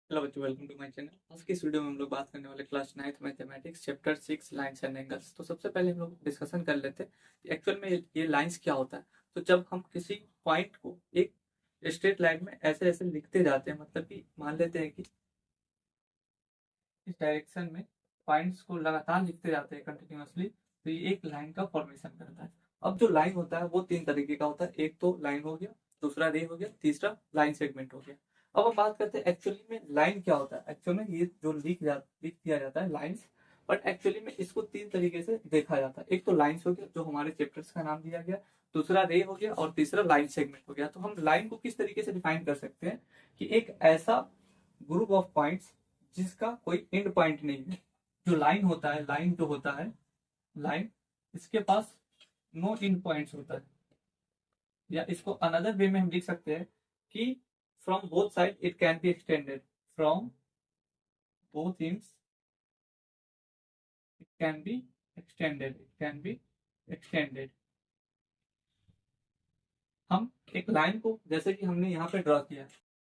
Hello बच्चों, welcome to my channel. आज की इस वीडियो में हम लोग बात करने वाले class 9th mathematics chapter 6 lines and angles. तो सबसे पहले हम लोग डिस्कशन कर लेते हैं कि एक्चुअल में ये लाइंस क्या होता है। तो जब हम किसी पॉइंट को एक स्ट्रेट लाइन में ऐसे ऐसे लिखते जाते हैं, मतलब कि मान लेते हैं कि इस डायरेक्शन में पॉइंट्स को लगातार लिखते जाते हैं कंटिन्यूअसली, तो ये एक लाइन का फॉर्मेशन करता है। अब जो लाइन होता है वो तीन तरीके का होता है। एक तो लाइन हो गया, दूसरा रे हो गया, तीसरा लाइन सेगमेंट हो गया। अब हम बात करते हैं एक्चुअली में लाइन क्या होता है। एक्चुअली में ये जो लिख दिया जाता है लाइन्स, बट एक्चुअली में इसको तीन तरीके से देखा जाता है। एक तो लाइन्स हो गया जो हमारे चैप्टर्स का नाम दिया गया, दूसरा रे हो गया और तीसरा लाइन सेगमेंट हो गया। तो हम लाइन को किस तरीके से डिफाइन कर सकते हैं कि एक ऐसा ग्रुप ऑफ पॉइंट्स जिसका कोई एंड पॉइंट नहीं है। जो लाइन होता है, लाइन जो होता है, लाइन इसके पास नो एंड पॉइंट्स होता है। या इसको अनदर वे में हम लिख सकते हैं कि from both side it can be extended, from both ends it can be extended, it can be extended. हम एक लाइन को जैसे कि हमने यहाँ पे ड्रॉ किया,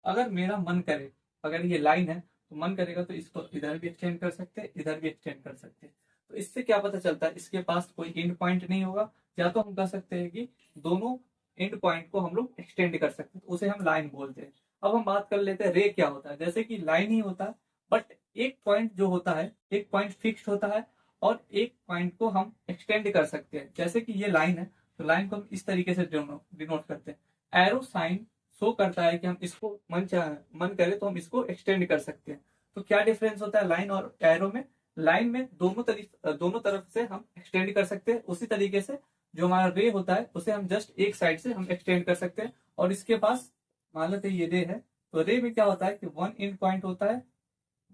अगर मेरा मन करे, अगर ये लाइन है तो मन करेगा तो इसको इधर भी एक्सटेंड कर सकते हैं, इधर भी एक्सटेंड कर सकते हैं। तो इससे क्या पता चलता है, इसके पास कोई एंड पॉइंट नहीं होगा। या तो हम कह सकते हैं कि दोनों एंड पॉइंट को हम लोग एक्सटेंड कर सकते हैं, तो उसे हम लाइन बोलते हैं। अब हम बात कर लेते हैं रे क्या होता है। जैसे कि लाइन ही होता है, बट एक पॉइंट जो होता है, एक पॉइंट फिक्स्ड होता है और एक पॉइंट को हम एक्सटेंड कर सकते हैं। जैसे कि ये लाइन है, तो लाइन को हम इस तरीके से डिनोट करते हैं। एरो साइन शो करता है कि हम इसको मन करे तो हम इसको एक्सटेंड कर सकते हैं। तो क्या डिफरेंस होता है लाइन और एरो में? लाइन में दोनों तरफ से हम एक्सटेंड कर सकते हैं, उसी तरीके से जो हमारा रे होता है उसे हम जस्ट एक साइड से हम एक्सटेंड कर सकते हैं। और इसके पास मान लेते हैं ये रे है, तो रे में क्या होता है कि वन एंड पॉइंट होता है,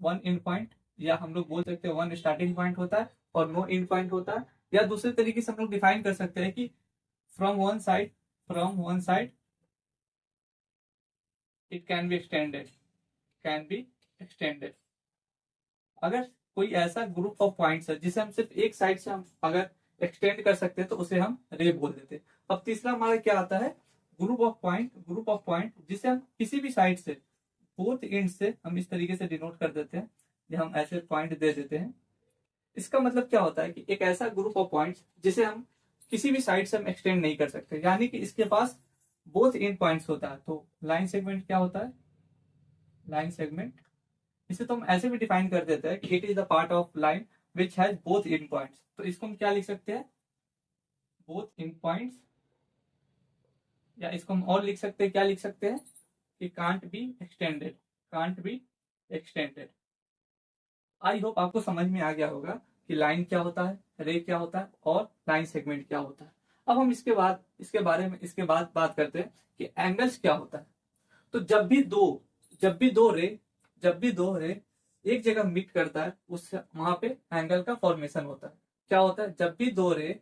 वन एंड पॉइंट, या हम लोग बोल सकते हैं वन स्टार्टिंग पॉइंट होता है और नो एंड पॉइंट होता है। या दूसरे तरीके से हम लोग डिफाइन कर सकते हैं कि from one side, from one side it can be extended, can be extended. अगर कोई ऐसा ग्रुप ऑफ पॉइंट्स है जिसे हम सिर्फ एक साइड से हम अगर एक्सटेंड कर सकते हैं तो उसे हम रे बोल देते हैं। अब तीसरा हमारा क्या आता है, ग्रुप ऑफ पॉइंट जिसे हम किसी भी साइड से, बोथ एंड से हम इस तरीके से डिनोट कर देते हैं, या हम ऐसे पॉइंट दे देते हैं। इसका मतलब क्या होता है कि एक ऐसा ग्रुप ऑफ पॉइंट्स जिसे हम किसी भी साइड से हम एक्सटेंड नहीं कर सकते, यानी कि इसके पास बोथ एंड पॉइंट्स होता है। तो लाइन सेगमेंट क्या होता है, लाइन सेगमेंट, इसे तो हम ऐसे भी डिफाइन कर देते हैं कि it is the part of line which has both and points. तो इसको हम क्या लिख सकते हैं, बोथ एंड पॉइंट्स। या इसको हम और लिख सकते हैं, क्या लिख सकते हैं कि can't be extended, can't be extended. I hope आपको समझ में आ गया होगा कि लाइन क्या होता है, रे क्या होता है और लाइन सेगमेंट क्या होता है। अब हम इसके बाद बात करते हैं कि एंगल्स क्या होता है। तो जब भी दो रे एक जगह मीट करता है, उस वहां पे एंगल का फॉर्मेशन होता है। क्या होता है, जब भी दो रे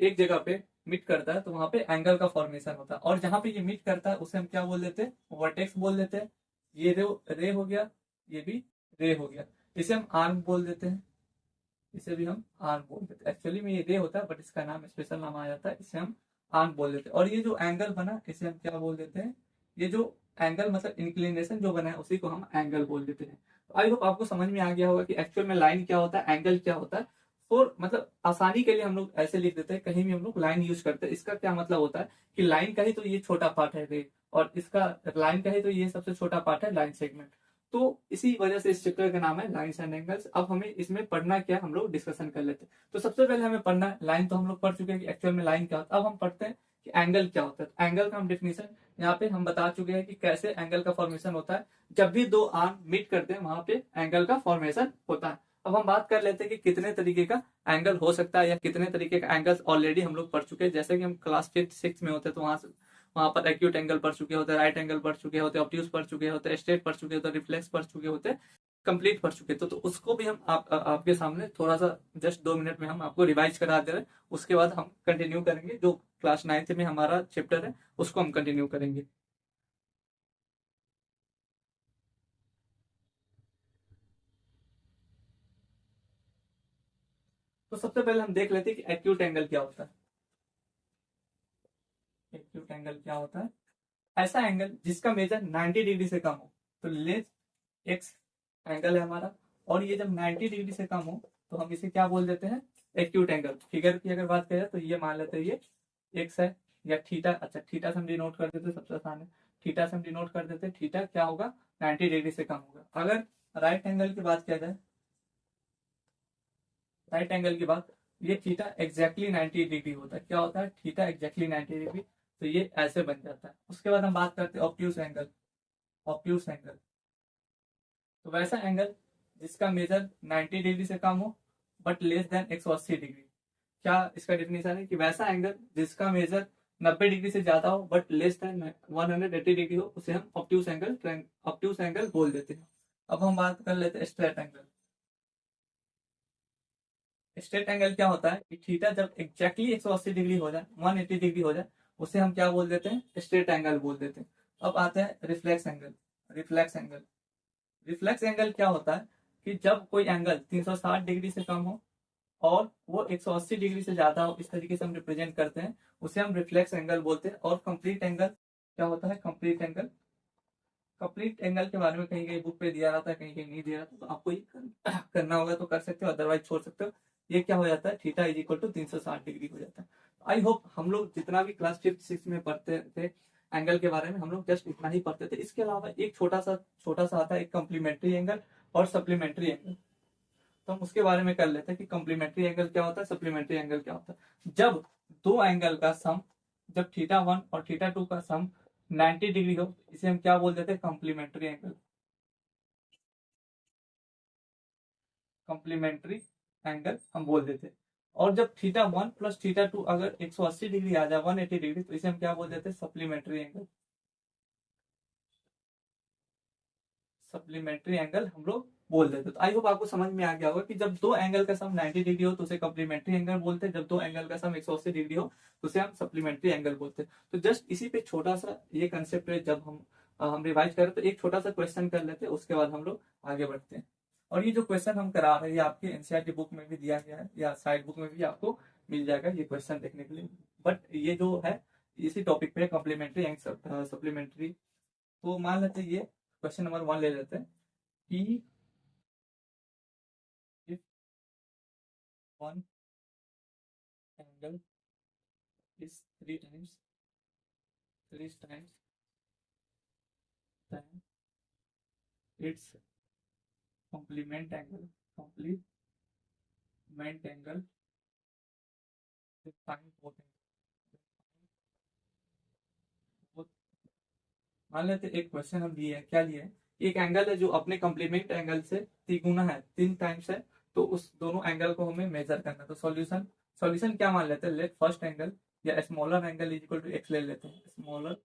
एक जगह पे मीट करता है तो वहां पे एंगल का फॉर्मेशन होता है। और जहां पे ये मीट करता है उसे हम क्या बोल देते हैं, वर्टेक्स बोल देते हैं। ये रे हो गया, ये भी रे हो गया। इसे हम आर्म बोल देते हैं, इसे भी हम आर्म बोल देते हैं। एक्चुअली में ये रे होता है बट इसका नाम स्पेशल नाम आ जाता है, इसे हम आर्म बोल देते हैं। और ये जो एंगल बना इसे हम क्या बोल देते हैं, ये जो एंगल मतलब इंक्लिनेशन जो बना है उसी को हम एंगल बोल देते हैं। तो आई होप आपको समझ में आ गया होगा कि एक्चुअल में लाइन क्या होता है, एंगल क्या होता है। और मतलब आसानी के लिए हम लोग ऐसे लिख देते हैं, कहीं भी हम लोग लाइन यूज करते हैं। इसका क्या मतलब होता है कि लाइन का ही तो ये छोटा पार्ट है रे, और इसका लाइन का ही तो ये सबसे छोटा पार्ट है लाइन सेगमेंट। तो इसी वजह से इस चैप्टर का नाम है लाइन्स एंड एंगल्स। अब हमें इसमें पढ़ना क्या, हम लोग डिस्कशन कर लेते हैं। तो सबसे पहले हमें पढ़ना है, लाइन तो हम लोग पढ़ चुके हैं कि एक्चुअल में लाइन क्या होता है। अब हम पढ़ते हैं कि एंगल क्या होता है। तो एंगल का हम डेफिनेशन यहाँ पे हम बता चुके हैं कि कैसे एंगल का फॉर्मेशन होता है। जब भी दो आर्म मीट करते हैं वहां पे एंगल का फॉर्मेशन होता है। अब हम बात कर लेते हैं कि कितने तरीके का एंगल हो सकता है, या कितने तरीके का एंगल्स ऑलरेडी हम लोग पढ़ चुके हैं। जैसे कि हम क्लास 5th 6th में होते हैं तो वहां पर एक्यूट एंगल पढ़ चुके होते हैं, राइट एंगल पढ़ चुके होते हैं, ऑब्ट्यूज पढ़ चुके होते हैं, स्ट्रेट पढ़ चुके होते हैं, रिफ्लेक्स पढ़ चुके होते हैं, कंप्लीट पढ़ चुके। तो उसको भी हम आपके सामने थोड़ा सा जस्ट 2 मिनट में हम आपको रिवाइज करा दे रहे हैं। उसके बाद हम कंटिन्यू करेंगे, जो क्लास 9th में हमारा चैप्टर है उसको हम कंटिन्यू करेंगे। तो सबसे पहले हम देख लेते हैं कि एक्यूट एंगल क्या होता है। एक्यूट एंगल क्या होता है, ऐसा एंगल जिसका मेजर 90 डिग्री से कम हो, तो लेस एक्स एंगल है हमारा, और ये जब 90 डिग्री से कम हो तो हम इसे क्या बोल देते हैं, एक्यूट एंगल। फिगर की अगर बात करें तो ये मान लेते हैं ये एक्स है, या थीटा, अच्छा थीटा से हम डिनोट कर देते, सबसे आसान है, थीटा से हम डिनोट कर देते, थीटा क्या होगा, 90 डिग्री से कम होगा। अगर राइट एंगल की बात किया जाए, राइट एंगल की बात, ये थीटा एग्जैक्टली 90 डिग्री होता है, क्या होता है, थीटा एग्जैक्टली 90 डिग्री, तो ये ऐसे बन जाता है। उसके बाद हम बात करते हैं ऑब्ट्यूस एंगल। ऑब्ट्यूस एंगल, तो वैसा एंगल जिसका मेजर 90 डिग्री से कम हो बट लेस देन 180 डिग्री। क्या इसका डेफिनेशन है कि वैसा एंगल जिसका मेजर 90 डिग्री से ज्यादा हो बट लेस देन 180 डिग्री हो, उसे हम ऑब्ट्यूस एंगल बोल देते हैं। अब हम बात कर लेते हैं स्ट्रेट एंगल। स्ट्रेट एंगल क्या होता है कि थीटा जब एग्जैक्टली 180 डिग्री हो जाए, 180 डिग्री हो जाए, उसे हम क्या बोल देते हैं, स्ट्रेट एंगल बोल देते हैं। अब आते हैं reflex angle. Reflex angle, reflex angle क्या होता है कि जब कोई एंगल 360 डिग्री से कम हो और वो 180 डिग्री से ज्यादा हो, इस तरीके से हम रिप्रेजेंट करते हैं, उसे हम रिफ्लेक्स एंगल बोलते हैं। और कंप्लीट एंगल क्या होता है, कंप्लीट एंगल, कंप्लीट एंगल के बारे में कहीं कहीं बुक पे दिया रहता है, कहीं कहीं नहीं दिया रहता, तो आपको ये करना होगा तो कर सकते हो, अदरवाइज छोड़ सकते हो। ये क्या हो जाता है, theta is equal to 360 degree हो जाता है। आई होप हम लोग जितना भी क्लास 5th 6th में पढ़ते थे एंगल के बारे में, हम लोग जस्ट इतना ही पढ़ते थे। इसके अलावा एक छोटा सा आता है एक कम्प्लीमेंट्री एंगल और सप्लीमेंट्री एंगल। तो हम उसके बारे में कर लेते हैं कि कम्प्लीमेंट्री एंगल क्या होता है, सप्लीमेंट्री एंगल क्या होता है। जब दो एंगल का सम, जब थीटा 1 और थीटा 2 का सम 90 डिग्री हो, इसे हम क्या बोल देते हैं, कॉम्प्लीमेंट्री एंगल। कॉम्प्लीमेंट्री एंगल हम बोल देते हैं। और जब थीटा 1 प्लस थीटा 2 अगर 180 डिग्री आ जाए, 180 डिग्री, तो इसे हम क्या बोल देते हैं, सप्लीमेंट्री एंगल। सप्लीमेंट्री एंगल हम लोग बोल देते हैं। तो आई होप आपको समझ में आ गया होगा कि जब दो एंगल का सम 90 डिग्री हो तो उसे कॉम्प्लीमेंट्री एंगल बोलते हैं, जब दो एंगल का सम 180 डिग्री हो तो उसे हम सप्लीमेंट्री एंगल बोलते हैं। तो जस्ट इसी पे छोटा सा ये कंसेप्ट है, जब हम रिवाइज करें तो एक छोटा सा क्वेश्चन कर लेते हैं, उसके बाद हम लोग आगे बढ़ते हैं। और ये जो क्वेश्चन हम करा रहे हैं, ये आपके एनसीईआरटी बुक में भी दिया गया है, या साइड बुक में भी आपको मिल जाएगा ये क्वेश्चन देखने के लिए। बट ये जो है इसी टॉपिक पे कॉम्प्लीमेंट्री एंड सप्लीमेंट्री। तो मान लेते हैं ये क्वेश्चन नंबर 1 ले लेते हैं कि if one angle is three times then its complement angle find both both। मान लेते एक क्वेश्चन हम लिए हैं, क्या लिए हैं, एक एंगल है जो अपने कॉम्प्लीमेंट एंगल से तिगुना है, 3 टाइम्स है, तो उस दोनों एंगल को हमें मेजर करना है। तो सॉल्यूशन, सॉल्यूशन क्या मान लेते हैं, लेट फर्स्ट एंगल या smaller angle is equal to X ले लेते हैं, smaller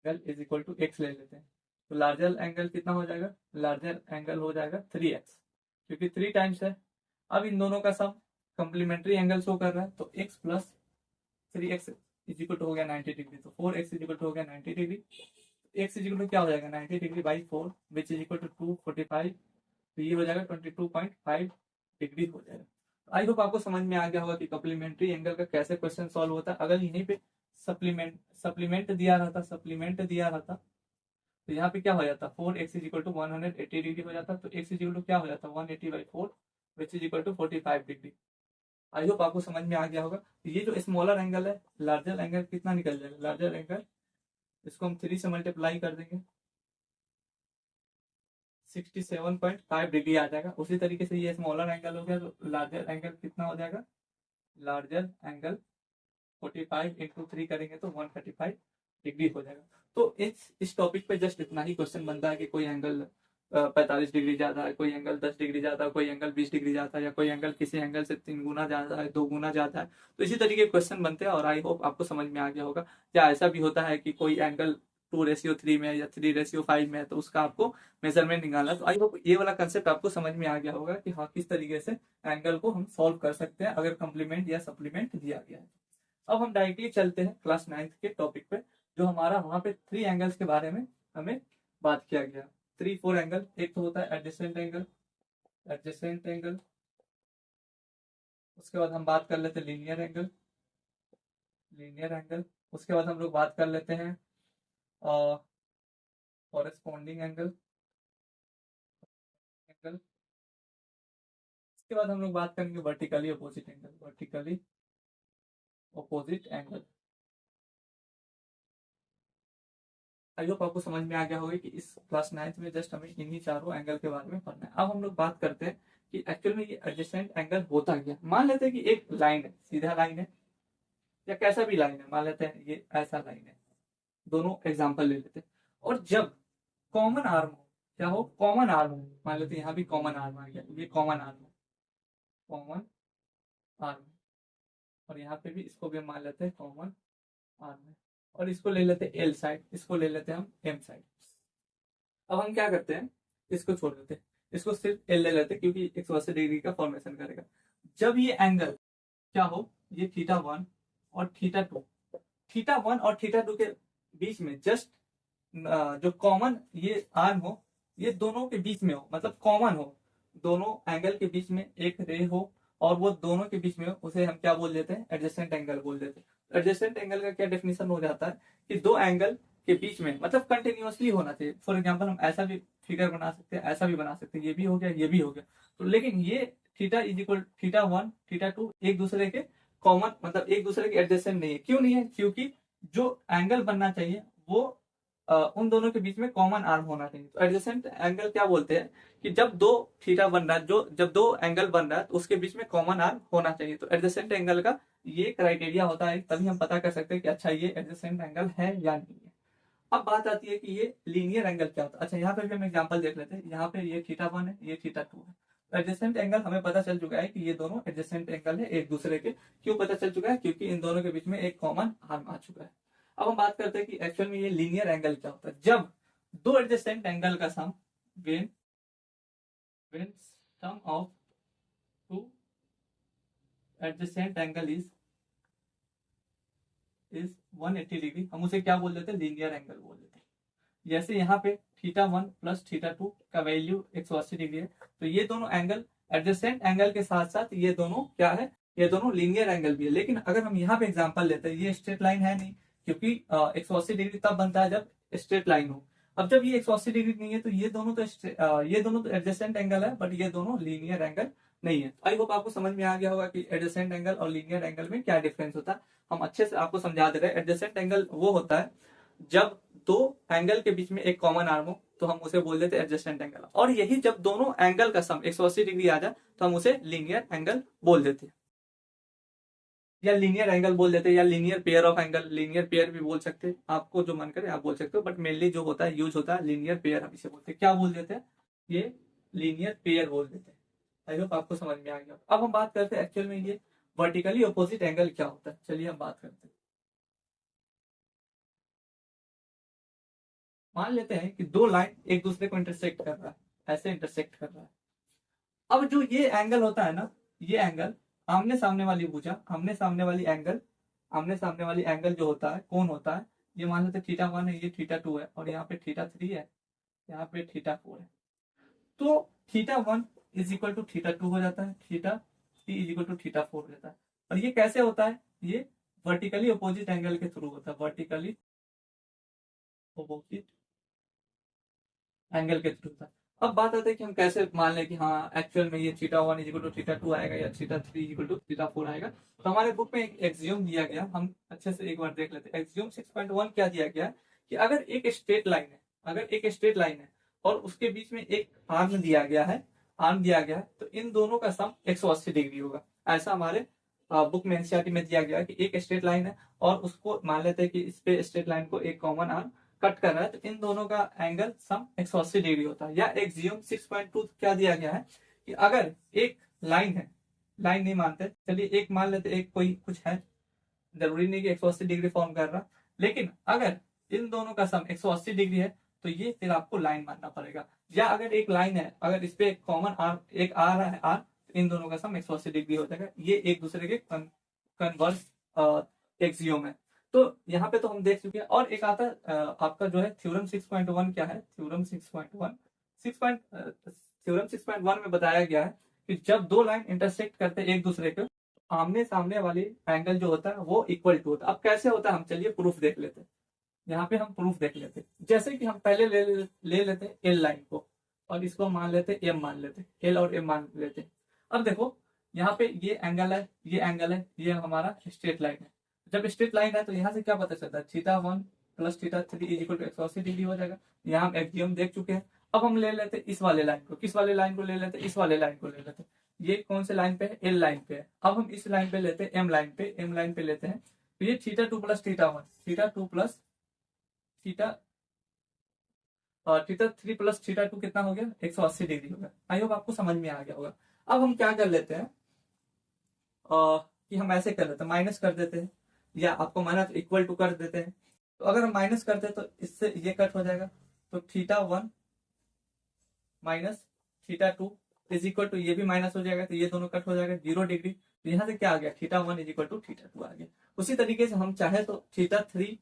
angle is equal to X ले लेते हैं। तो लार्जर एंगल कितना हो जाएगा, लार्जर एंगल हो जाएगा 3x, क्योंकि 3 टाइम्स है। अब इन दोनों का सम कंप्लीमेंट्री एंगल शो कर रहा है, तो x plus 3x is equal to हो गया 90 डिग्री, तो 4x इज इक्वल टू हो गया 90 degree. X is equal to क्या हो जाएगा, 90 degree by 4 which is equal to 245, तो ये हो जाएगा 22.5 डिग्री हो जाएगा। आई होप आपको समझ में आ गया होगा कि कॉम्प्लीमेंट्री एंगल का कैसे क्वेश्चन सॉल्व होता है। अगर यहीं पे सप्लीमेंट दिया रहता तो यहाँ पे क्या हो जाता, 4x is equal to 180 degree हो जाता, तो x इज इक्वल टू क्या हो जाता, 180/4 which is equal to 45 degree. I hope आपको समझ में आ गया होगा। तो ये जो स्मॉलर एंगल है, लार्जर एंगल कितना निकल जाएगा, लार्जर एंगल इसको हम 3 से मल्टीप्लाई कर देंगे, 67.5 डिग्री आ जाएगा। उसी तरीके से ये स्मॉलर एंगल हो गया, तो लार्जर एंगल कितना हो जाएगा, लार्जर एंगल 45 इंटू 3 करेंगे तो 135 डिग्री हो जाएगा। तो इस टॉपिक पे जस्ट इतना ही क्वेश्चन बनता है कि कोई एंगल 45 डिग्री ज्यादा है, कोई एंगल 10 डिग्री ज्यादा है, कोई एंगल 20 डिग्री ज्यादा है, या कोई एंगल किसी एंगल से 3 गुना ज्यादा है, 2 गुना ज्यादा है। तो इसी तरीके के क्वेश्चन बनते हैं, और आई होप आपको समझ में आ गया होगा। या ऐसा भी होता है कि कोई एंगल 2:3 में या 3:5 में है, तो उसका आपको मेजरमेंट निकालना। तो आई होप ये वाला कंसेप्ट आपको समझ में आ गया होगा कि हाँ किस तरीके से एंगल को हम सॉल्व कर सकते हैं अगर कंप्लीमेंट या सप्लीमेंट दिया गया है। अब हम डायरेक्टली चलते हैं क्लास 9th के टॉपिक पे, जो हमारा वहां पे 3 एंगल्स के बारे में हमें बात किया गया। 3-4 एंगल, एक तो होता है एडजेसेंट एंगल, एडजेसेंट एंगल। उसके बाद हम बात कर लेते हैं लीनियर एंगल, लीनियर एंगल। उसके बाद हम लोग बात कर लेते हैं कॉरेस्पॉन्डिंग एंगल। इसके बाद हम लोग बात करेंगे vertically opposite angle. Vertically opposite angle, आई होप आपको समझ में आ गया होगा कि इस क्लास 9th में जस्ट हमें इन्हीं चारों एंगल के बारे में पढ़ना है। अब हम लोग बात करते हैं कि एक्चुअल में ये एडजेसेंट एंगल होता क्या। मान लेते हैं कि एक लाइन है, सीधा लाइन है या कैसा भी लाइन है, मान लेते हैं ये ऐसा लाइन है, दोनों एग्जाम्पल ले लेते हैं। और जब कॉमन आर्म हो, क्या हो, कॉमन आर्म हो, मान लेते हैं यहाँ भी कॉमन आर्म आ गया, ये कॉमन आर्म है, कॉमन आर्म, और यहाँ पे भी इसको भी मान लेते हैं कॉमन आर्म है, और इसको ले लेते हैं एल साइड, इसको ले लेते हैं हम एम साइड। अब हम क्या करते हैं, इसको छोड़ देते हैं, इसको सिर्फ एल ले लेते हैं क्योंकि 180 डिग्री का फॉर्मेशन करेगा। जब ये एंगल क्या हो, ये θ1 और θ2, θ1 और θ2 के बीच में जस्ट जो कॉमन ये आर्म हो, ये दोनों के बीच में हो, मतलब कॉमन हो, दोनों एंगल के बीच में एक रे हो और वो दोनों के बीच में हो, उसे हम क्या बोल देते हैं, एडजेसेंट एंगल बोल देते हैं। एडजेसेंट एंगल का क्या डेफिनेशन हो जाता है कि दो एंगल के बीच में मतलब कंटिन्यूअसली होना चाहिए। फॉर एग्जांपल हम ऐसा भी फिगर बना सकते हैं, ऐसा भी बना सकते हैं, ये भी हो गया, ये भी हो गया, तो लेकिन ये थीटा इज इक्वल θ1 θ2 एक दूसरे के कॉमन, मतलब एक दूसरे के एडजेसेंट नहीं है। क्यों नहीं है, क्योंकि जो एंगल बनना चाहिए वो उन दोनों के बीच में कॉमन आर्म होना चाहिए। तो एडजेसेंट एंगल क्या बोलते हैं कि जब दो थीटा बन रहा है, जब दो एंगल बन रहा है तो उसके बीच में कॉमन आर्म होना चाहिए। तो एडजेसेंट एंगल का ये क्राइटेरिया होता है, तभी हम पता कर सकते हैं कि अच्छा ये एडजेसेंट एंगल है या नहीं है। अब बात आती है कि ये लीनियर एंगल क्या होता है। अच्छा, यहाँ पे भी हम एग्जांपल देख लेते हैं। यहाँ पे ये θ1 है, ये θ2 है। तो एडजेसेंट एंगल हमें पता चल चुका है कि ये दोनों एडजेसेंट एंगल है एक दूसरे के। क्यों पता चल चुका है, क्योंकि इन दोनों के बीच में एक कॉमन आर्म आ चुका है। अब हम बात करते हैं कि एक्चुअल में ये लीनियर एंगल क्या होता है। जब दो एडजेसेंट एंगल का सम, when sum of two adjacent angle is 180 degree, हम उसे क्या बोल देते हैं, लीनियर एंगल बोल देते हैं। जैसे यहाँ पे θ1 प्लस θ2 का वैल्यू 180 डिग्री है, तो ये दोनों एंगल एडजेसेंट एंगल के साथ साथ ये दोनों क्या है, ये दोनों लीनियर एंगल भी है। लेकिन अगर हम यहाँ पे एग्जांपल लेते हैं, ये स्ट्रेट लाइन है नहीं, क्योंकि 180 डिग्री तब बनता है जब स्ट्रेट लाइन हो। अब जब ये 180 डिग्री नहीं है तो ये दोनों तो एडजेसेंट एंगल है, बट ये दोनों लीनियर एंगल नहीं है। आई होप आपको समझ में आ गया होगा कि एडजेसेंट एंगल और लीनियर एंगल में क्या डिफरेंस होता है। हम अच्छे से आपको समझा दे रहे हैं। एडजेसेंट एंगल वो होता है जब दो एंगल के बीच में एक कॉमन आर्म हो, तो हम उसे बोल देते हैं एडजेसेंट एंगल। और यही जब दोनों एंगल का सम 180 डिग्री आ जाए तो हम उसे लीनियर एंगल बोल देते हैं, या लीनियर एंगल बोल देते हैं, या linear pair of angle, linear pair भी बोल सकते हैं। आपको जो मन करे आप बोल सकते हो, बट मेनली जो होता है यूज होता है लीनियर पेयर, हम इसे बोलते हैं। क्या बोल देते हैं, ये लीनियर पेयर बोल देते हैं। आई होप आपको समझ में आ गया। अब हम बात करते हैं एक्चुअल में ये वर्टिकली अपोजिट एंगल क्या होता है। चलिए हम बात करते हैं। मान लेते हैं कि दो लाइन एक दूसरे को इंटरसेक्ट कर रहा है, ऐसे इंटरसेक्ट कर रहा है। अब जो ये एंगल होता है ना, ये एंगल आमने सामने वाली भुजा, आमने सामने वाली एंगल जो होता है, कौन होता है, ये मान लेते θ1 है, ये θ2 है, और यहाँ पे θ3 है, यहाँ पे θ4 है। तो θ1 इज इक्वल टू θ2 हो जाता है, θ3 इज इक्वल टू θ4 हो जाता है। और ये कैसे होता है, ये वर्टिकली अपोजिट एंगल के थ्रू होता है, वर्टिकली अपोजिट एंगल के थ्रू था। अब बात आती है कि हम कैसे मान लें कि हाँ एक्चुअल में ये θ1 इज इक्वल टू θ2 आएगा या θ3 इज इक्वल टू θ4 आएगा। तो हमारे बुक में एक एक्सियम दिया गया, हम अच्छे से एक बार देख लेते हैं। एक्सियम 6.1 क्या दिया गया कि अगर एक स्ट्रेट लाइन है और उसके बीच में एक आर्म दिया गया है, तो इन दोनों का सम 180 डिग्री होगा। ऐसा हमारे बुक में एनसीईआरटी में दिया गया कि एक स्ट्रेट लाइन है और उसको मान लेते हैं कि इस पे स्ट्रेट लाइन को एक कॉमन आर्म कट कर रहा है, तो इन दोनों का एंगल सम 180 डिग्री होता है। या एक्सियम 6.2 क्या दिया गया है कि अगर एक लाइन है, लाइन नहीं मानते, चलिए एक मान लेते, एक कोई कुछ है, जरूरी नहीं कि 180 डिग्री फॉर्म कर रहा, लेकिन अगर इन दोनों का सम 180 डिग्री है तो ये फिर आपको लाइन मानना पड़ेगा। या अगर एक लाइन है, अगर इस पे एक कॉमन आर्म एक आ रहा है आर्म, तो इन दोनों का सम 180 डिग्री हो जाएगा। ये एक दूसरे के कन्वर्स एक्सियम है। तो यहाँ पे तो हम देख चुके हैं। और एक आता है आपका जो है थ्योरम 6.1, क्या है थ्योरम 6.1, थ्योरम 6.1 में बताया गया है कि जब दो लाइन इंटरसेक्ट करते हैं एक दूसरे के, आमने सामने वाली एंगल जो होता है वो इक्वल टू होता है। अब कैसे होता है, हम चलिए प्रूफ देख लेते हैं। यहाँ पे हम प्रूफ देख लेते। जैसे कि हम पहले ले लेते एल लाइन को और इसको मान लेते एम, मान लेते एल और एम मान लेते। अब देखो यहाँ पे ये एंगल है, ये एंगल है, ये हमारा स्ट्रेट लाइन है। जब स्ट्रेट लाइन है तो यहाँ से क्या पता चलता है, θ1 plus θ3 is equal to 180 degree हो जाएगा। यहाँ हम एक्सियम देख चुके हैं। अब हम ले लेते इस वाले लाइन को, किस वाले लाइन को ले लेते, इस वाले लाइन को ले लेते। ये कौन से लाइन पे है, एल लाइन पे है। अब हम इस लाइन पे लेते हैं एम लाइन पे, एम लाइन पे लेते हैं। तो ये θ2 प्लस θ1, θ2 प्लस थीटा और θ3 प्लस θ2 कितना हो गया, 180 डिग्री हो गया। आई होप आपको समझ में आ गया होगा। अब हम क्या कर लेते हैं कि हम ऐसे कर लेते हैं, माइनस कर देते हैं, या आपको माना तो इक्वल टू कर देते हैं। तो अगर हम माइनस करते हैं तो इससे ये कट हो जाएगा, तो θ1 माइनस θ2 इज इक्वल टू, ये भी माइनस हो जाएगा तो ये दोनों कट हो जाएगा 0 डिग्री। तो यहाँ से क्या आ गया, θ1 इज इक्वल टू θ2 आ गया। उसी तरीके से हम चाहे तो θ3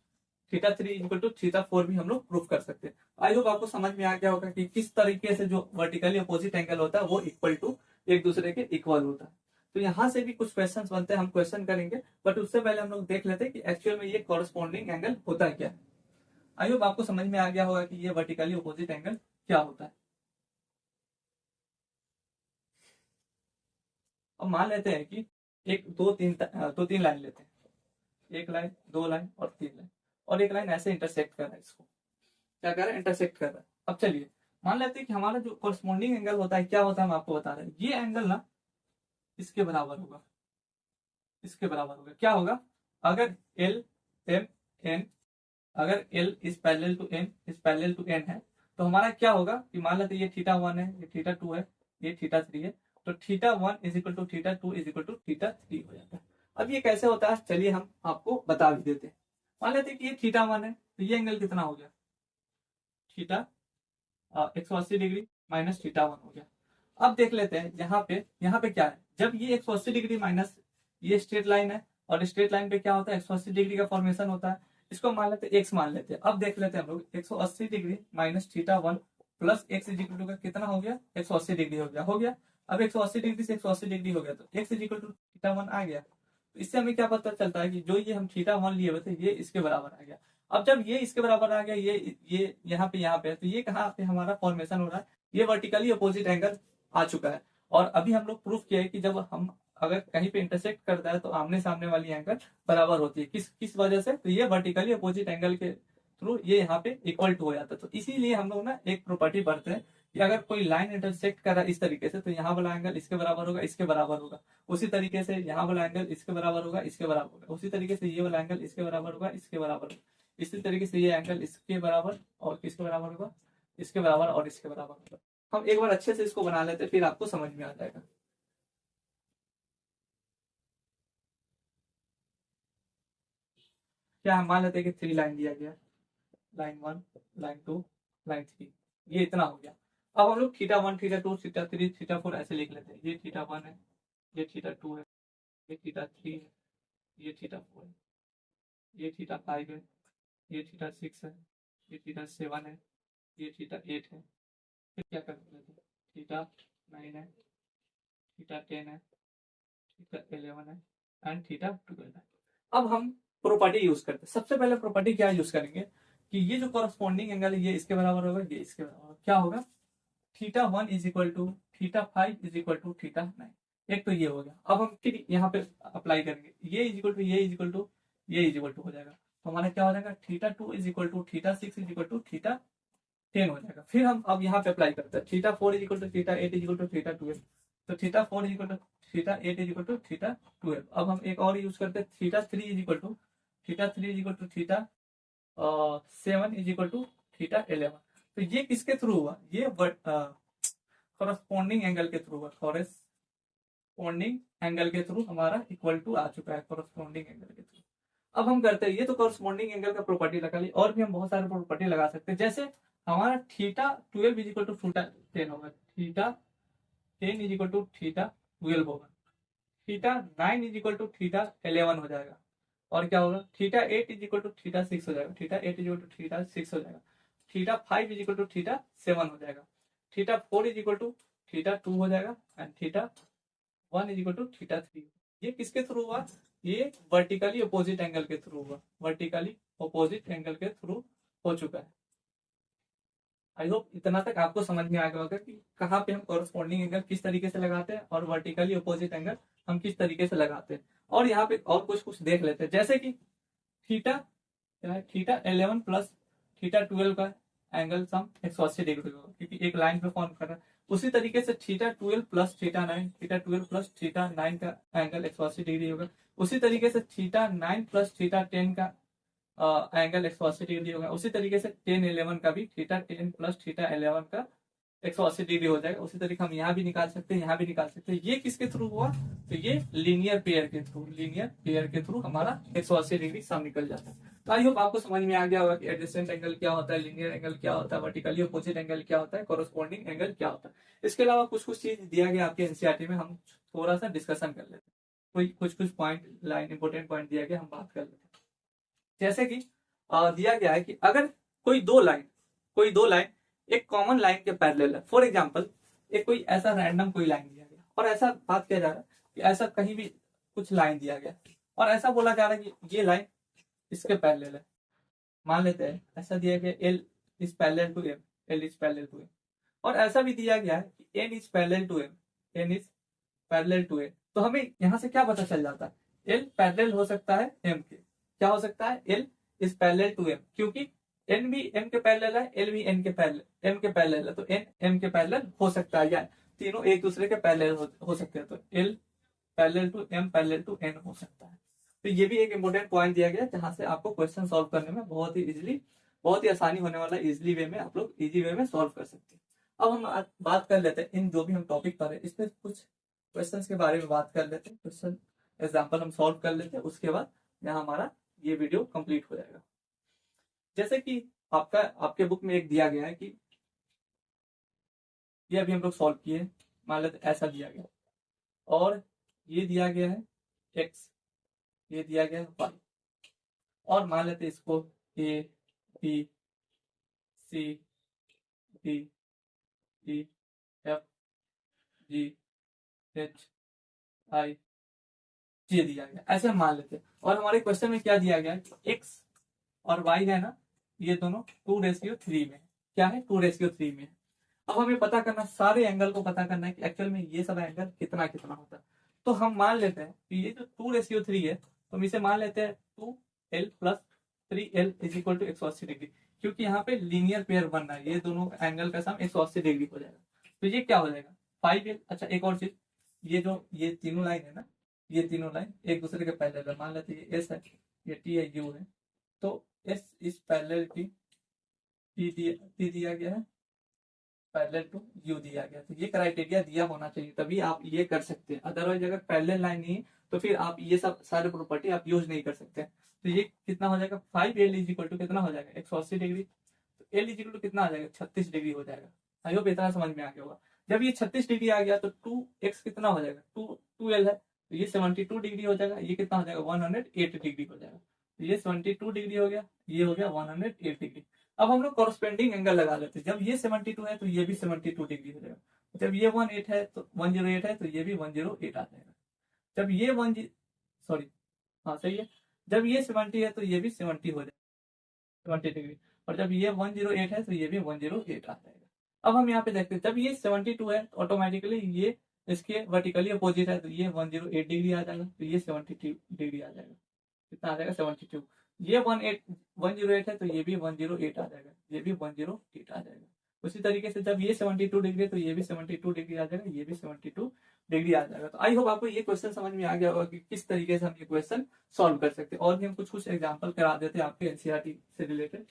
इक्वल टू θ4 भी हम लोग प्रूफ कर सकते हैं। आई होप आपको समझ में आ गया होगा कि किस तरीके से जो वर्टिकली अपोजिट एंगल होता है वो इक्वल टू एक दूसरे के इक्वल होता है। तो यहाँ से भी कुछ क्वेश्चंस बनते हैं, हम क्वेश्चन करेंगे, बट उससे पहले हम लोग देख लेते हैं कि एक्चुअल में ये कॉरस्पॉन्डिंग एंगल होता है क्या। आई होप आपको समझ में आ गया होगा कि ये वर्टिकली अपोजिट एंगल क्या होता है। अब मान लेते हैं कि एक दो तीन लाइन लेते हैं, एक लाइन, दो लाइन और तीन लाइन, और एक लाइन ऐसे इंटरसेक्ट कर रहा है, इसको क्या कर रहा है, इंटरसेक्ट कर रहा है। अब चलिए मान लेते हैं कि हमारा जो कॉरस्पॉन्डिंग एंगल होता है क्या होता है, हम आपको बता रहे हैं। ये एंगल ना इसके बराबर होगा, इसके बराबर होगा। क्या होगा, अगर एल एम एन, अगर L is parallel to N, is parallel to N है, तो हमारा क्या होगा कि मान लेते ये θ1 है, ये θ2 है, ये θ3 है, तो θ1 is equal to θ2 is equal to θ3 हो जाता है। अब ये कैसे होता है, चलिए हम आपको बता भी देते हैं। मान लेते कि ये θ1 है, तो ये एंगल कितना हो गया, थीटा 180 डिग्री माइनस θ1 हो गया। अब देख लेते हैं यहाँ पे क्या है, जब ये 180 डिग्री माइनस, ये स्ट्रेट लाइन है और स्ट्रेट लाइन पे क्या होता है, 180 डिग्री का फॉर्मेशन होता है। इसको मान लेते हैं x मान लेते हैं। अब देख लेते हैं हम लोग 180 degree minus θ1 plus x is equal to कितना हो गया, 180 डिग्री हो गया। अब 180 डिग्री से 180 डिग्री हो गया तो x इज इक्वल टू θ1 आ गया। तो इससे हमें क्या पता चलता है कि जो ये हम θ1 लिए हुए थे ये इसके बराबर आ गया। अब जब ये इसके बराबर आ गया, ये यहाँ पे तो ये कहाँ पे हमारा फॉर्मेशन हो रहा है, ये वर्टिकली अपोजिट एंगल आ चुका है। और अभी हम लोग प्रूफ किया है कि जब हम अगर कहीं पे इंटरसेक्ट करता है तो आमने सामने वाली एंगल बराबर होती है। किस वजह से, तो ये वर्टिकली अपोजिट एंगल के थ्रू ये यहाँ पे इक्वल टू हो जाता है। तो इसीलिए हम लोग ना एक प्रॉपर्टी पढ़ते हैं कि अगर कोई लाइन इंटरसेक्ट कर रहा है इस तरीके से, तो यहाँ वाला एंगल इसके बराबर होगा, इसके बराबर होगा। उसी तरीके से यहाँ वाला एंगल इसके बराबर होगा, इसके बराबर होगा। उसी तरीके से ये वाला एंगल इसके बराबर होगा, इसके बराबर होगा। इसी तरीके से ये एंगल इसके बराबर और किसके बराबर होगा, इसके बराबर और इसके बराबर होगा। हम एक बार अच्छे से इसको बना लेते हैं, फिर आपको समझ में आ जाएगा। क्या हम मान लेते हैं कि 3 लाइन दिया गया, लाइन 1, लाइन 2, लाइन 3, ये इतना हो गया। अब हम लोग θ1 θ2 θ3 θ4 ऐसे लिख लेते हैं। ये θ1 है, ये θ2 है, ये θ3 है, ये θ4 है, ये θ5 है, ये θ6 है, ये θ7 है, ये θ8 है। फिर क्या कर लेते हैं, θ9 है, θ10 है, θ11 है एंड θ12 है। अब हम प्रॉपर्टी यूज करते हैं। सबसे पहले प्रॉपर्टी क्या यूज करेंगे कि ये जो कॉरस्पॉन्डिंग एंगल है ये इसके बराबर होगा, ये इसके बराबर होगा। क्या होगा, θ1 is equal to θ5 is equal to θ9। एक तो ये हो गया। अब हम फिर यहाँ पे अप्लाई करेंगे, ये इज इक्वल टू ये इज इक्वल टू ये इज इक्वल टू हो जाएगा। तो हमारा क्या हो जाएगा, θ2 is equal to θ6 is equal to θ10 हो जाएगा। फिर हम अब यहाँ पे अप्लाई करते हैं, θ4 is equal to θ8 is equal to θ12। तो θ4 is equal to θ8 is equal to θ12। अब हम एक और यूज करते हैं, θ3 is equal to θ7 is equal to θ11। तो ये किसके थ्रू हुआ, ये कॉरस्पॉन्डिंग एंगल के थ्रू हुआ। कॉरस्पॉन्डिंग एंगल के थ्रू हमारा इक्वल टू आ चुका है, कॉरस्पॉन्डिंग एंगल के थ्रू। अब हम करते हैं, ये तो कॉरस्पॉन्डिंग एंगल का प्रॉपर्टी लगा ली, और भी हम बहुत सारे प्रॉपर्टी लगा सकते हैं। जैसे हमारा θ12 इज इक्वल टू θ10 होगा, θ10 इज इक्वल टू θ12 होगा, θ9 इज इक्वल टू θ11 हो जाएगा। और क्या होगा, θ8 इज इक्वल टू θ6 हो जाएगा, θ8 इज इक्वल टू θ6 हो जाएगा। θ5 इज इक्वल टू θ7 हो जाएगा। θ4 इज इक्वल टू θ2 हो जाएगा एंड θ1 इज इक्वल टू θ3। ये किसके थ्रू हुआ, ये वर्टिकली अपोजिट एंगल के थ्रू हुआ, वर्टिकली ऑपोजिट एंगल के थ्रू हो चुका है। आई होप इतना तक आपको समझ में आ गया होगा कि कहाँ पे हम कॉरस्पॉन्डिंग एंगल किस तरीके से लगाते हैं और वर्टिकली अपोजिट एंगल हम किस तरीके से लगाते हैं। और यहाँ पे और कुछ कुछ देख लेते हैं, जैसे कि थीटा क्या है, थीटा 11 प्लस थीटा 12 का एंगल सम 180 डिग्री होगा, क्योंकि एक लाइन पे फॉर्म कर रहा है। उसी तरीके से theta 12 plus theta 9, theta 12 plus theta 9 का एंगल 180 डिग्री होगा। उसी तरीके से थीटा 9 प्लस थीटा 10 का एंगल 180 डिग्री होगा। उसी तरीके से 10 11 का भी थीटा 10 प्लस थीटा 11 का 180 डिग्री हो जाएगा। उसी तरीके हम यहाँ भी निकाल सकते हैं, यहाँ भी निकाल सकते हैं। ये किसके थ्रू हुआ, तो ये लीनियर पेयर के थ्रू, लीनियर पेयर के थ्रू हमारा 180 डिग्री सम निकल जाता है। तो आई होप आपको समझ में आ गया होगा कि एडजेसेंट एंगल क्या होता है, लीनियर एंगल क्या होता है, वर्टिकली अपोजिट एंगल क्या होता है, कॉरस्पॉन्डिंग एंगल क्या होता है। इसके अलावा कुछ कुछ चीज दिया गया आपके एनसीईआरटी में, हम थोड़ा सा डिस्कशन कर लेते हैं। कोई कुछ कुछ पॉइंट लाइन इंपोर्टेंट पॉइंट दिया गया, हम बात कर लेते हैं। जैसे कि दिया गया है कि अगर कोई दो लाइन एक कॉमन लाइन के पैरेलल है, फॉर एग्जांपल एक कोई ऐसा रैंडम कोई लाइन दिया गया और ऐसा बात किया जा रहा है कि ऐसा कहीं भी कुछ लाइन दिया गया और ऐसा बोला जा रहा है कि ये लाइन इसके पैरेलल है। मान लेते हैं ऐसा दिया गया L is parallel to M, L is parallel to M, और ऐसा भी दिया गया है कि N is parallel to M, N is parallel to N. तो हमें यहां से क्या पता चल जाता है, एल पैरेलल हो सकता है एम के, क्या हो सकता है, L is parallel to M, क्योंकि एन भी एम के पैरेलल है, एल भी एन के पैरेलल एम के पैरेलल है, तो एन एम के पैरेलल हो सकता है, या तीनों एक दूसरे के पैरेलल हो सकते हैं, तो L parallel to M parallel to N हो सकता है। तो ये भी एक इंपॉर्टेंट पॉइंट दिया गया जहां से आपको क्वेश्चन सॉल्व करने में बहुत ही इजीली, बहुत ही आसानी होने वाला, इजीली वे में आप लोग इजी वे में सॉल्व कर सकते हैं। अब हम बात कर लेते हैं इन जो भी हम टॉपिक पर है इसमें कुछ क्वेश्चंस के बारे में बात कर लेते हैं, क्वेश्चन एग्जाम्पल हम सॉल्व कर लेते हैं, उसके बाद यहाँ हमारा ये वीडियो कंप्लीट हो जाएगा। जैसे कि आपके बुक में एक दिया गया है कि ये अभी हम लोग सॉल्व किए, मान लेते ऐसा दिया गया और ये दिया गया है x, ये दिया गया है y, और मान लेते इसको a b c d e f g h i j दिया गया, ऐसे हम मान लेते हैं। और हमारे क्वेश्चन में क्या दिया गया है, x और y है ना, ये दोनों 2:3 में, क्या है 2:3 में। अब हमें पता करना, सारे एंगल को पता करना है कि एक्चुअल में ये सब एंगल कितना कितना होता है। तो हम मान लेते हैं कि ये जो 2:3 है, तो हम इसे मान लेते हैं 2l plus 3l is equal to 180 degree, क्योंकि यहाँ पे लीनियर पेयर बन रहा है, ये दोनों एंगल का सम 180 डिग्री हो जाएगा। तो ये क्या हो जाएगा 5l। अच्छा एक और चीज, ये तीनों लाइन है ना, ये तीनों लाइन एक दूसरे के पैरेलल है, मान लेते हैं ये s है, ये t है, u है, तो s इज पैरेलल t दिया गया है, पैरेलल टू यू दिया गया। तो ये क्राइटेरिया दिया होना चाहिए, तभी आप ये कर सकते हैं। अदरवाइज अगर पैरेलल लाइन नहीं है तो फिर आप ये सब सारे प्रॉपर्टी आप यूज नहीं कर सकते। तो ये कितना हो जाएगा 5l इज इक्वल टू कितना हो जाएगा 180 डिग्री, तो l इज इक्वल टू कितना आ जाएगा 36 डिग्री हो जाएगा। आई होप इतना समझ में आ गया होगा। जब ये 36 डिग्री आ गया तो 2x कितना हो जाएगा 2l है, तो ये 72 डिग्री हो जाएगा, ये कितना हो जाएगा 108 डिग्री हो जाएगा। तो ये 72 डिग्री हो गया, ये हो गया 108 डिग्री। अब हम लोग कॉरस्पेंडिंग एंगल लगा लेते हैं, जब ये 72 है तो ये भी 72 डिग्री हो जाएगा, जब ये 108 है तो 108 है तो ये भी 108 आ जाएगा, जब ये 1 सॉरी हाँ सही है, जब ये 70 है तो ये भी 70 हो जाएगा 70 डिग्री, और जब ये 108 है तो ये भी 108 आ जाएगा। अब हम यहाँ पे देखते हैं, जब ये 72 है तो ऑटोमेटिकली ये इसके वर्टिकली अपोजिट है, तो ये 108 डिग्री आ जाएगा, तो ये 72 डिग्री आ जाएगा, कितना आ जाएगा 72। ये 108 है तो ये भी 108 आ जाएगा, ये भी 108 आ जाएगा। उसी तरीके से जब ये 72 डिग्री है तो ये भी 72 डिग्री आ जाएगा, ये भी 72 डिग्री आ जाएगा। तो आई होप आपको ये क्वेश्चन समझ में आ गया होगा कि किस तरीके से हम ये क्वेश्चन सॉल्व कर सकते हैं। और भी हम कुछ कुछ एग्जाम्पल करा देते हैं आपके एनसीईआरटी से रिलेटेड।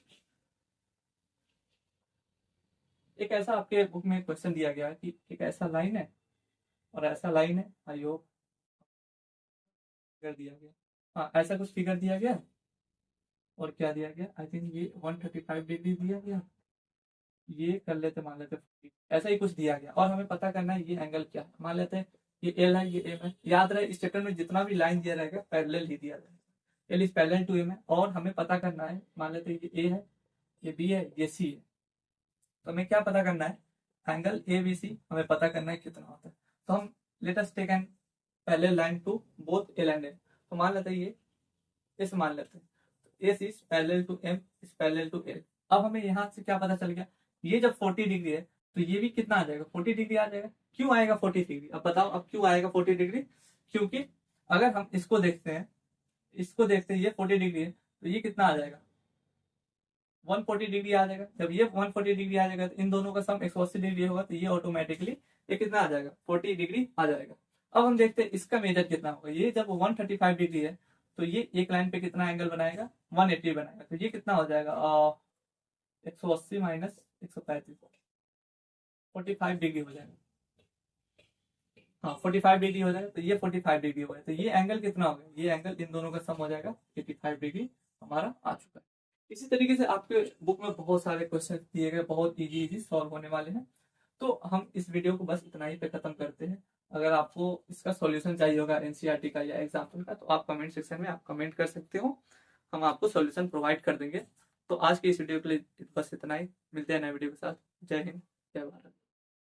एक ऐसा आपके बुक में क्वेश्चन दिया गया है कि एक ऐसा लाइन है और ऐसा लाइन है, आई होप फिगर दिया गया, हाँ ऐसा कुछ फिगर दिया गया, और क्या दिया गया, आई थिंक ये 135 डिग्री दिया गया, ये कर लेते मान लेते 40, ऐसा ही कुछ दिया गया, और हमें पता करना है ये एंगल क्या है। मान लेते हैं ये एल है, ये एम है, याद रहे इस चैप्टर में जितना भी लाइन दिया रहेगा पैरेलल ही दिया जाएगा, L is parallel to M है, और हमें पता करना है, मान लेते हैं ये ए है, ये बी है, ये सी है, तो हमें क्या पता करना है, एंगल ए बी सी हमें पता करना है कितना होता है। तो हम let us take N parallel line to both L and M, तो मान लेते हैं ये इस मान लेते हैं, S is parallel to M is parallel to L. अब हमें यहाँ से क्या पता चल गया, ये जब 40 डिग्री है तो ये भी कितना आ जाएगा, 40 डिग्री आ जाएगा। क्यों आएगा 40 डिग्री, अब बताओ अब क्यों आएगा 40 डिग्री। क्योंकि अगर हम इसको देखते हैं, ये 40 डिग्री है तो ये कितना आ जाएगा, 140 डिग्री आ जाएगा। जब ये 140 डिग्री आ जाएगा तो इन दोनों का सम 180 डिग्री होगा, तो ये ऑटोमेटिकली ये कितना आ जाएगा, 40 डिग्री आ जाएगा। अब हम देखते हैं इसका मेजर कितना होगा। ये जब 135 डिग्री है तो ये एक लाइन पे कितना एंगल बनाएगा, 180 बनाएगा। तो ये कितना हो जाएगा, 180 माइनस 135, 45 डिग्री हो जाएगा। हाँ 45 डिग्री हो जाएगा, तो ये 45 डिग्री हो गया। तो ये एंगल कितना हो गया, ये एंगल इन दोनों का सम हो जाएगा, 85 डिग्री हमारा आ चुका है। इसी तरीके से आपके बुक में बहुत सारे क्वेश्चन दिए गए, बहुत इजी इजी सॉल्व होने वाले हैं। तो हम इस वीडियो को बस इतना ही पे खत्म करते हैं। अगर आपको इसका सॉल्यूशन चाहिए होगा एनसीईआरटी का या एग्जाम्पल का, तो आप कमेंट सेक्शन में आप कमेंट कर सकते हो, हम आपको सॉल्यूशन प्रोवाइड कर देंगे। तो आज की इस वीडियो के लिए बस इतना ही, मिलते हैं नए वीडियो के साथ। जय हिंद, जय भारत।